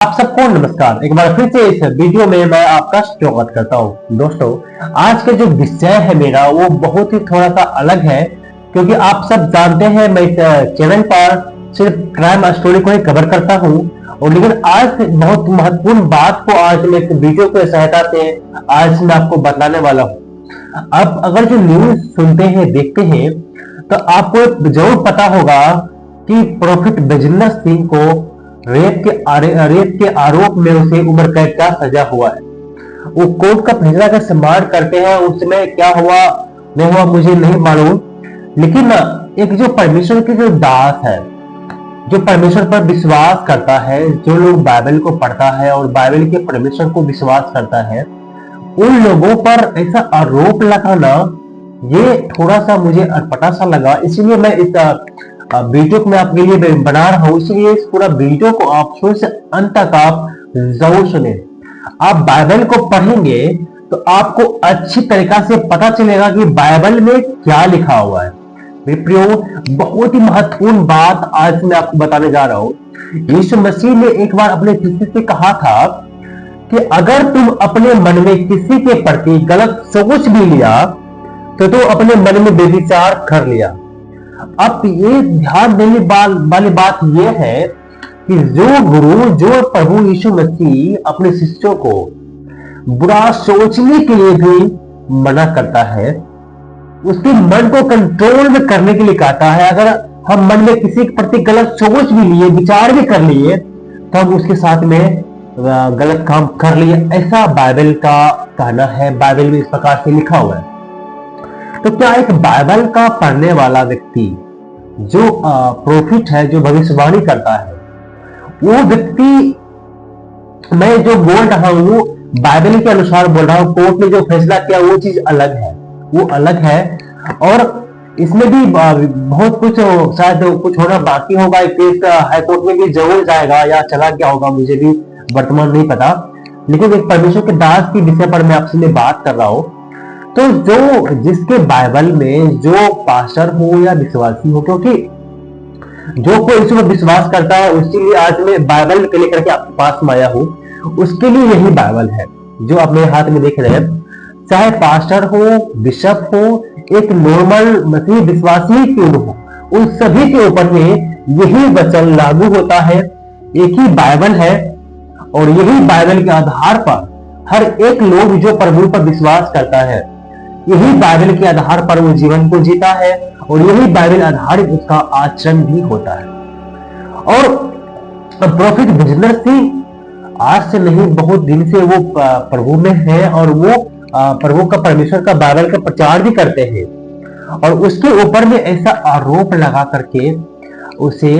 आप सबको नमस्कार। एक बार फिर से इस वीडियो में मैं आपका स्वागत करता हूं। दोस्तों, आज का जो विषय है मेरा वो बहुत ही थोड़ा सा अलग है, क्योंकि आप सब जानते हैं मैं इस चैनल पर सिर्फ क्राइम स्टोरी को ही कवर करता हूं। और लेकिन आज बहुत महत्वपूर्ण बात को आज मैं एक वीडियो की सहायता से आज मैं आपको बताने वाला हूं। अब अगर जो न्यूज सुनते हैं देखते हैं तो आपको जरूर पता होगा कि प्रॉफिट बिजनेस सिंह को रेप के आरोप में उसे उम्र कैद का सजा हुआ है। वो कोर्ट का फैसला का सम्मान करते हैं, उसमें क्या हुआ नहीं हुआ मुझे नहीं मालूम, लेकिन एक जो परमेश्वर की जो दास है, जो परमेश्वर पर विश्वास करता है, जो लोग बाइबल को पढ़ता है और बाइबल के परमेश्वर को विश्वास करता है, उन लोगों पर ऐसा आरोप लगाना ये थोड़ा सा मुझे अटपटा सा लगा। इसलिए मैं इस वीडियो को मैं आपके लिए बना रहा हूं। इसलिए इस पूरा वीडियो को आप शुरू से अंत तक आप जरूर सुने। आप बाइबल को पढ़ेंगे तो आपको अच्छी तरीका से पता चलेगा कि बाइबल में क्या लिखा हुआ है। मेरे प्रियो, बहुत ही महत्वपूर्ण बात आज मैं आपको बताने जा रहा हूं। यीशु मसीह ने एक बार अपने शिष्य से कहा था कि अगर तुम अपने मन में किसी के प्रति गलत सोच भी लिया तो अपने मन में बेविचार कर लिया। अब ये ध्यान देने वाली बात यह है कि जो गुरु, जो प्रभु यीशु मसीह अपने शिष्यों को बुरा सोचने के लिए भी मना करता है, उसके मन को कंट्रोल में करने के लिए कहता है। अगर हम मन में किसी के प्रति गलत सोच भी लिए, विचार भी कर लिए, तो हम उसके साथ में गलत काम कर लिए, ऐसा बाइबल का कहना है। बाइबल में इस प्रकार से लिखा हुआ है। तो क्या एक बाइबल का पढ़ने वाला व्यक्ति जो प्रोफिट है, जो भविष्यवाणी करता है, वो व्यक्ति, मैं जो बोल रहा हूं बाइबल के अनुसार बोल रहा हूं, कोर्ट ने जो फैसला किया वो चीज अलग है, वो अलग है। और इसमें भी बहुत कुछ शायद कुछ होना बाकी होगा। एक केस हाई कोर्ट में भी जरूर जाएगा या चला गया होगा, मुझे भी वर्तमान नहीं पता। लेकिन एक परमेश्वर के दास के विषय पर मैं आपसे बात कर रहा हूं। तो जो जिसके बाइबल में जो पास्टर हो या विश्वासी हो, क्योंकि जो कोई इस पर विश्वास करता है उसके लिए आज मैं बाइबल के लेकर के आपके पास में आया हूं। उसके लिए यही बाइबल है जो आप मेरे हाथ में देख रहे हैं। चाहे पास्टर हो, बिशप हो, एक नॉर्मल मसीह विश्वासी क्यों हो, उन सभी के ऊपर में यही वचन लागू होता है। एक ही बाइबल है और यही बाइबल के आधार पर हर एक लोग जो प्रभु पर विश्वास करता है, यही बाइबल के आधार पर वो जीवन को जीता है और यही बाइबल आधारित उसका आचरण भी होता है। और प्रॉफिट बिजनेस सिंह आज से नहीं, बहुत दिन से वो प्रभु में है और वो प्रभु का, परमेश्वर का, बाइबल का प्रचार भी करते हैं। और उसके ऊपर में ऐसा आरोप लगा करके उसे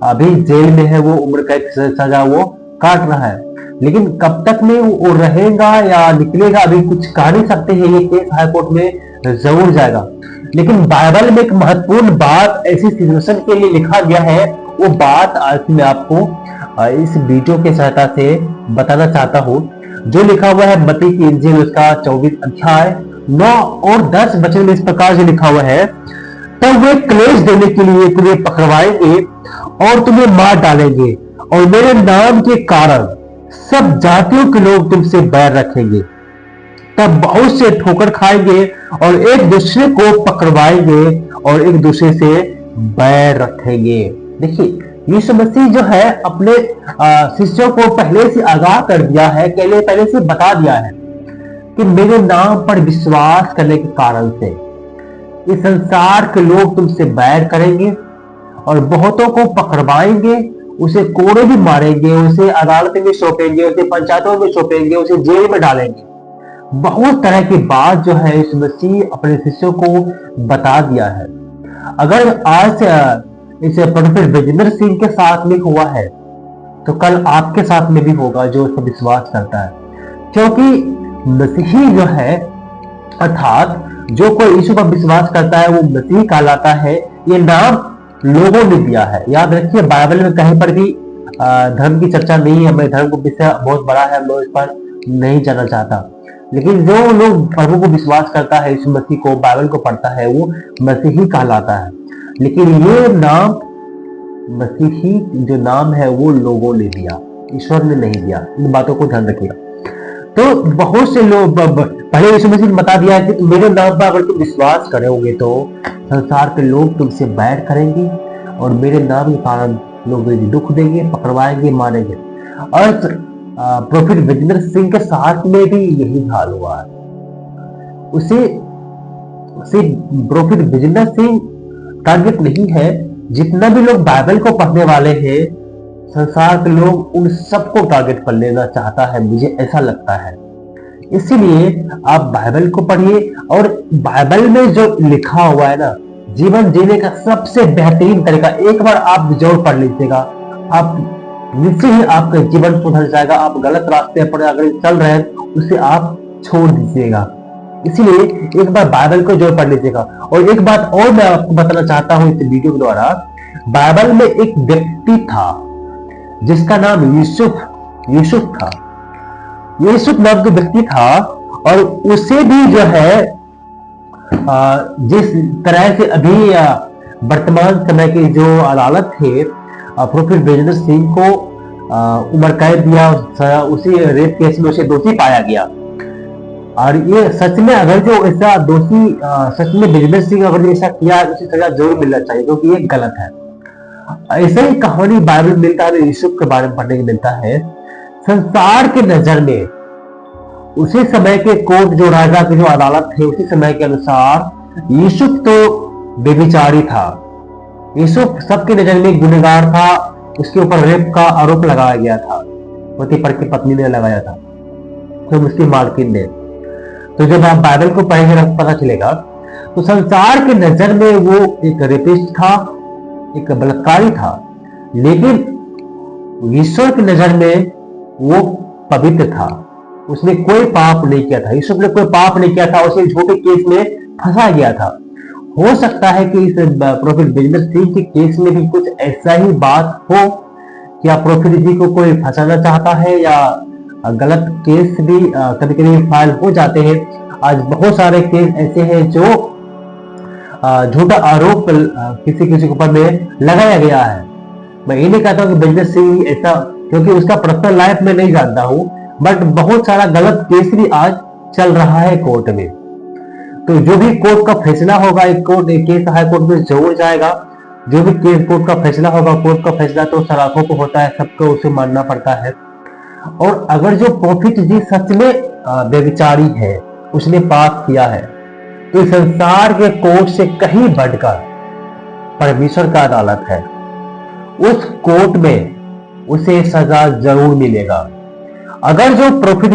अभी जेल में है, वो उम्र कैद सजा वो काट रहा है। लेकिन कब तक में वो रहेगा या निकलेगा अभी कुछ कह नहीं सकते हैं। ये केस हाई कोर्ट में जरूर जाएगा। लेकिन बाइबल में एक महत्वपूर्ण बात ऐसी सिचुएशन के लिए लिखा गया है, वो बात आज मैं आपको इस वीडियो के सहायता से बताना चाहता हूँ। जो लिखा हुआ है मत्ती की इंजील उसका 24 अध्याय 9 और 10 वचन में इस प्रकार से लिखा हुआ है, तब वे क्लेश देने के लिए तुम्हें पकड़वाएंगे और तुम्हें मार डालेंगे और मेरे नाम के कारण सब जातियों के लोग तुमसे बैर रखेंगे। तब बहुत से ठोकर खाएंगे और एक दूसरे को पकड़वाएंगे और एक दूसरे से बैर रखेंगे। देखिए, यीशु मसीह जो है अपने शिष्यों को पहले से आगाह कर दिया है, पहले से बता दिया है कि मेरे नाम पर विश्वास करने के कारण से इस संसार के लोग तुमसे बैर करेंगे और बहुतों को पकड़वाएंगे, उसे कोड़े भी मारेंगे, उसे अदालत में सौंपेंगे, उसे पंचायतों में सौंपेंगे, उसे जेल में डालेंगे। बहुत तरह की बात जो है इस मसीह अपने शिष्यों को बता दिया है। अगर आज इसे प्रॉफिट बिजनेस सिंह के साथ में हुआ है तो कल आपके साथ में भी होगा जो उस पर विश्वास करता है। क्योंकि मसीही जो है, अर्थात जो कोई यीशु पर विश्वास करता है वो मसीह कहलाता है। ये नाम लोगों ने दिया है। याद रखिए, बाइबल में कहीं पर भी धर्म की चर्चा नहीं है। मैं धर्म को विषय बहुत बड़ा है, मैं इस पर नहीं जाना चाहता। लेकिन जो लोग प्रभु को विश्वास करता है, यीशु मसीह को, बाइबल को पढ़ता है, वो मसीही कहलाता है। लेकिन ये नाम मसीही जो नाम है वो लोगों ने दिया। ईश्वर ने नहीं दिया। इन बातों को ध्यान रखिएगा। तो बहुत से लोग पहले यीशु मसीह ने बता दिया है कि मेरे नाम पर अगर तुम विश्वास करोगे तो संसार के लोग तुमसे बैर करेंगे और मेरे नाम के कारण लोग दुख देंगे, पकड़वाएंगे, मारेंगे। और प्रोफेट विजेंद्र सिंह के साथ में भी यही हाल हुआ है। उसे प्रोफेट विजेंद्र सिंह टारगेट नहीं है, जितना भी लोग बाइबल को पढ़ने वाले हैं संसार के लोग उन सबको टारगेट कर लेना चाहता है, मुझे ऐसा लगता है। इसीलिए आप बाइबल को पढ़िए और बाइबल में जो लिखा हुआ है ना, जीवन जीने का सबसे बेहतरीन तरीका एक बार आप जरूर पढ़ लीजिएगा। आप निश्चय ही आपका जीवन सुधर जाएगा। आप गलत रास्ते पर अगर चल रहे हैं उसे आप छोड़ दीजिएगा। इसीलिए एक बार बाइबल को जरूर पढ़ लीजिएगा। और एक बात और मैं आपको बताना चाहता हूं इस वीडियो के द्वारा, बाइबल में एक व्यक्ति था जिसका नाम यूसुफ था। यूसुफ नाम का व्यक्ति था और उसे भी जो है जिस तरह से अभी वर्तमान समय की जो अदालत थे प्रोफेट विजेंद्र सिंह को उम्र कैद दिया, उसी रेप केस में उसे दोषी पाया गया। और ये सच में अगर जो ऐसा दोषी सच में विजेंद्र सिंह अगर ऐसा किया उसे सजा जरूर मिलना चाहिए, क्योंकि ये गलत है। ऐसा ही कहानी बाइबल में मिलता है, यूसुफ के बारे में पढ़ने को मिलता है। संसार के नजर में उसी समय के कोर्ट जो राजा की जो अदालत थे उसी समय के अनुसार यूसुफ तो बेविचारी था। यूसुफ सबके नजर में गुनहगार था। उसके ऊपर रेप का आरोप लगाया गया था, पति पर की पत्नी ने लगाया था, तो उसकी मालकिन ने। तो जब आप बाइबल को पढ़ेंगे तो पता चलेगा। तो संसार के नजर में वो एक रेपिस्ट था, एक बलात्कारी था, लेकिन ईश्वर की नजर में वो पवित्र था। उसने कोई पाप नहीं किया था। यूसुफ ने कोई पाप नहीं किया था, उसे झूठे केस में फंसा गया था। हो सकता है कि इस प्रोफेट विजेंद्र सिंह के केस में भी कुछ ऐसा ही बात हो कि प्रोफेट जी को कोई फंसाना चाहता है, या गलत केस भी कभी कभी फाइल हो जाते हैं। आज बहुत सारे केस ऐसे हैं जो झूठा आरोप किसी के ऊपर में लगाया गया है। मैं ये नहीं कहता हूँ कि विजेंद्र सिंह ऐसा, क्योंकि उसका पर्सनल लाइफ में नहीं जानता हूं, बट बहुत सारा गलत केस भी आज चल रहा है कोर्ट में। तो जो भी कोर्ट का फैसला होगा, एक केस हाई कोर्ट में जरूर जाएगा। जो भी केस कोर्ट का फैसला होगा, कोर्ट का फैसला तो सराखों को होता है, सबको उसे मानना पड़ता है। और अगर जो प्रोफेट जी सच में बेविचारी है, उसने पाप किया है, तो संसार के कोर्ट से कहीं बढ़कर परमेश्वर का अदालत है। उस कोर्ट में उसे सजा जरूर मिलेगा। अगर जो प्रोफेट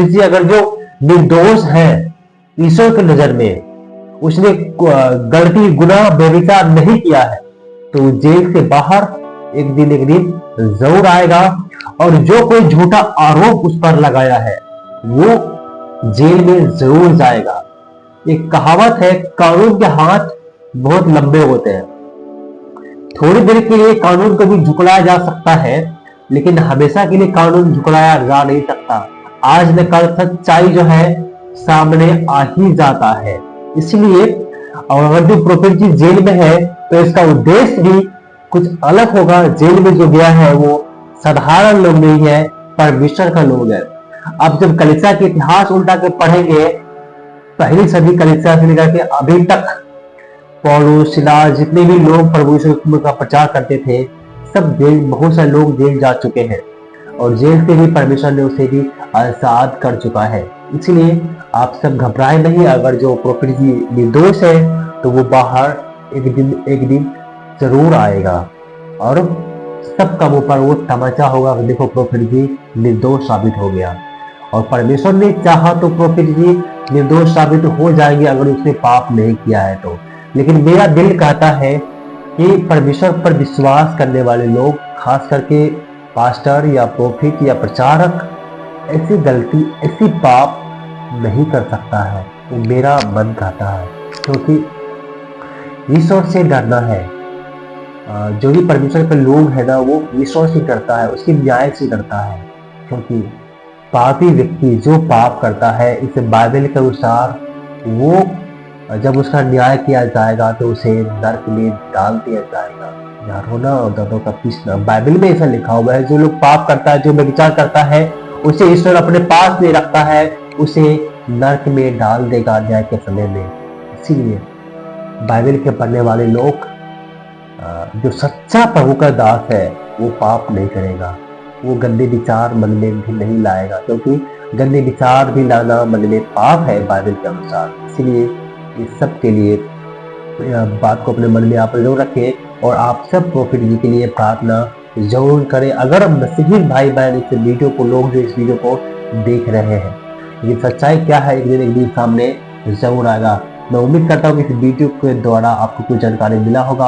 जी अगर जो निर्दोष है ईश्वर की नजर में, उसने गलती गुनाह बेविचार नहीं किया है, तो जेल से बाहर एक दिन जरूर आएगा। और जो कोई झूठा आरोप उस पर लगाया है वो जेल में जरूर जाएगा। एक कहावत है, कानून के हाथ बहुत लंबे होते हैं। थोड़ी देर के लिए कानून को भी झुकलाया जा सकता है, लेकिन हमेशा के लिए कानून झुकलाया जा नहीं सकता। आज न कल सच्चाई जो है सामने आ ही जाता है। इसलिए और अगर जो प्रोफेट जी जेल में है तो इसका उद्देश्य भी कुछ अलग होगा। जेल में जो गया है वो साधारण लोग नहीं है, परमेश्वर का लोग है। अब जब कलीसिया के इतिहास उल्टा के पढ़ेंगे, पहली सदी कलीसिया से लेकर के अभी तक पौलुस, सिलास, जितने भी लोग प्रभु यीशु का प्रचार करते थे, सब जेल, बहुत सारे लोग जेल जा चुके हैं और जेल से भी परमेश्वर ने उसे भी आजाद कर चुका है। इसलिए आप सब घबराए नहीं। अगर जो प्रोफेट जी निर्दोष है तो वो बाहर एक दिन जरूर आएगा और सबका मुंह पर वो तमाचा होगा, देखो प्रोफेट जी निर्दोष साबित हो गया। और परमेश्वर ने चाहा तो प्रोफेट जी निर्दोष साबित हो जाएंगे अगर उसने पाप नहीं किया है तो। लेकिन मेरा दिल कहता है कि परमेश्वर पर विश्वास करने वाले लोग, खास करके पास्टर या प्रोफेट या प्रचारक, ऐसी गलती, ऐसी पाप नहीं कर सकता है। तो मेरा मन कहता है, क्योंकि ईश्वर से डरना है। जो भी परमेश्वर के लोग है ना, वो ईश्वर से डरता है, उसके न्याय से डरता है। क्योंकि पापी व्यक्ति जो पाप करता है, इस बाइबल के अनुसार वो जब उसका न्याय किया जाएगा तो उसे नरक में डाल दिया जाएगा। यार हो ना दादों का पीसना, बाइबल में ऐसा लिखा हुआ है, जो लोग पाप करता है, जो व्यभिचार करता है, उसे ईश्वर अपने पास नहीं रखता है, उसे नरक में डाल देगा न्याय के समय में। इसीलिए बाइबल के पढ़ने वाले लोग, जो सच्चा प्रभु का दास है, वो पाप नहीं करेगा, वो गंदे विचार मन में भी नहीं लाएगा, क्योंकि गंदे विचार भी लाना मन में पाप है बाइबल के अनुसार। इसलिए इस सब के लिए बात को अपने मन में आप जरूर रखें और आप सब प्रॉफिट जी के लिए प्रार्थना जरूर करें। अगर मसीही भाई बहन इस वीडियो को, लोग जो इस वीडियो को देख रहे हैं, लेकिन सच्चाई क्या है एक दिन सामने जरूर आएगा। मैं उम्मीद करता हूँ कि इस वीडियो के द्वारा आपको कुछ जानकारी मिला होगा।